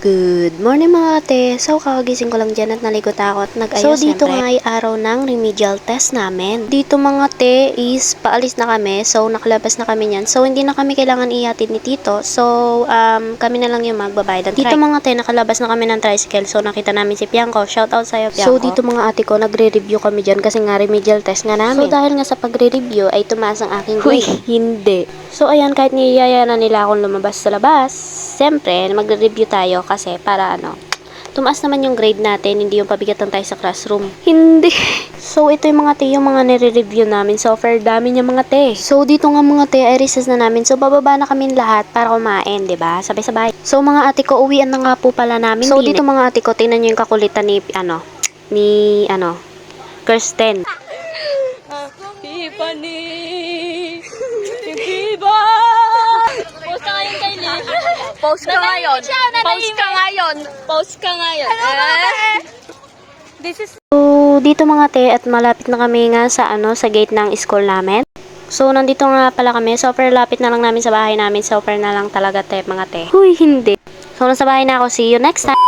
Good morning mga ate. So, kakagising ko lang dyan at naligo ako at nag-ayos. So, dito nga ay araw ng remedial test namin. Dito mga ate is paalis na kami. So, nakalabas na kami niyan. So, hindi na kami kailangan ihatid ni Tito. So, kami na lang yung magbabayad. Dito mga ate, nakalabas na kami ng tricycle. So, nakita namin si Piangko. Shout out sa'yo, Piangko. So, dito mga ate ko, nagre-review kami dyan kasi nga remedial test nga namin. So, dahil nga sa pagre-review ay tumaas ang aking grade. Hindi. So, ayan, kahit niyaya na nila akong lumabas sa labas, siyempre, magre-review tayo kasi para tumaas naman yung grade natin, hindi yung pabigatan tayo sa classroom. Hindi. So, ito yung mga te, yung mga nire-review namin. So, fair dami niya mga te. So, dito nga mga te, ay recess na namin. So, bababa na kami lahat para kumain, diba? Sabay-sabay. So, mga ate ko, uwian na nga po pala namin. So, dito mga ate ko, tingnan nyo yung kakulitan ni, Kirsten. Tiffany! Diba? Post ka ngayon, Kylie. Post ka ngayon. Post ka ngayon. This is... So, dito mga te, at malapit na kami nga sa sa gate ng school namin. So, nandito nga pala kami. So, fair lapit na lang namin sa bahay namin. So, fair na lang talaga te, mga te. Huy, hindi. So, nasa bahay na ako. See you next time.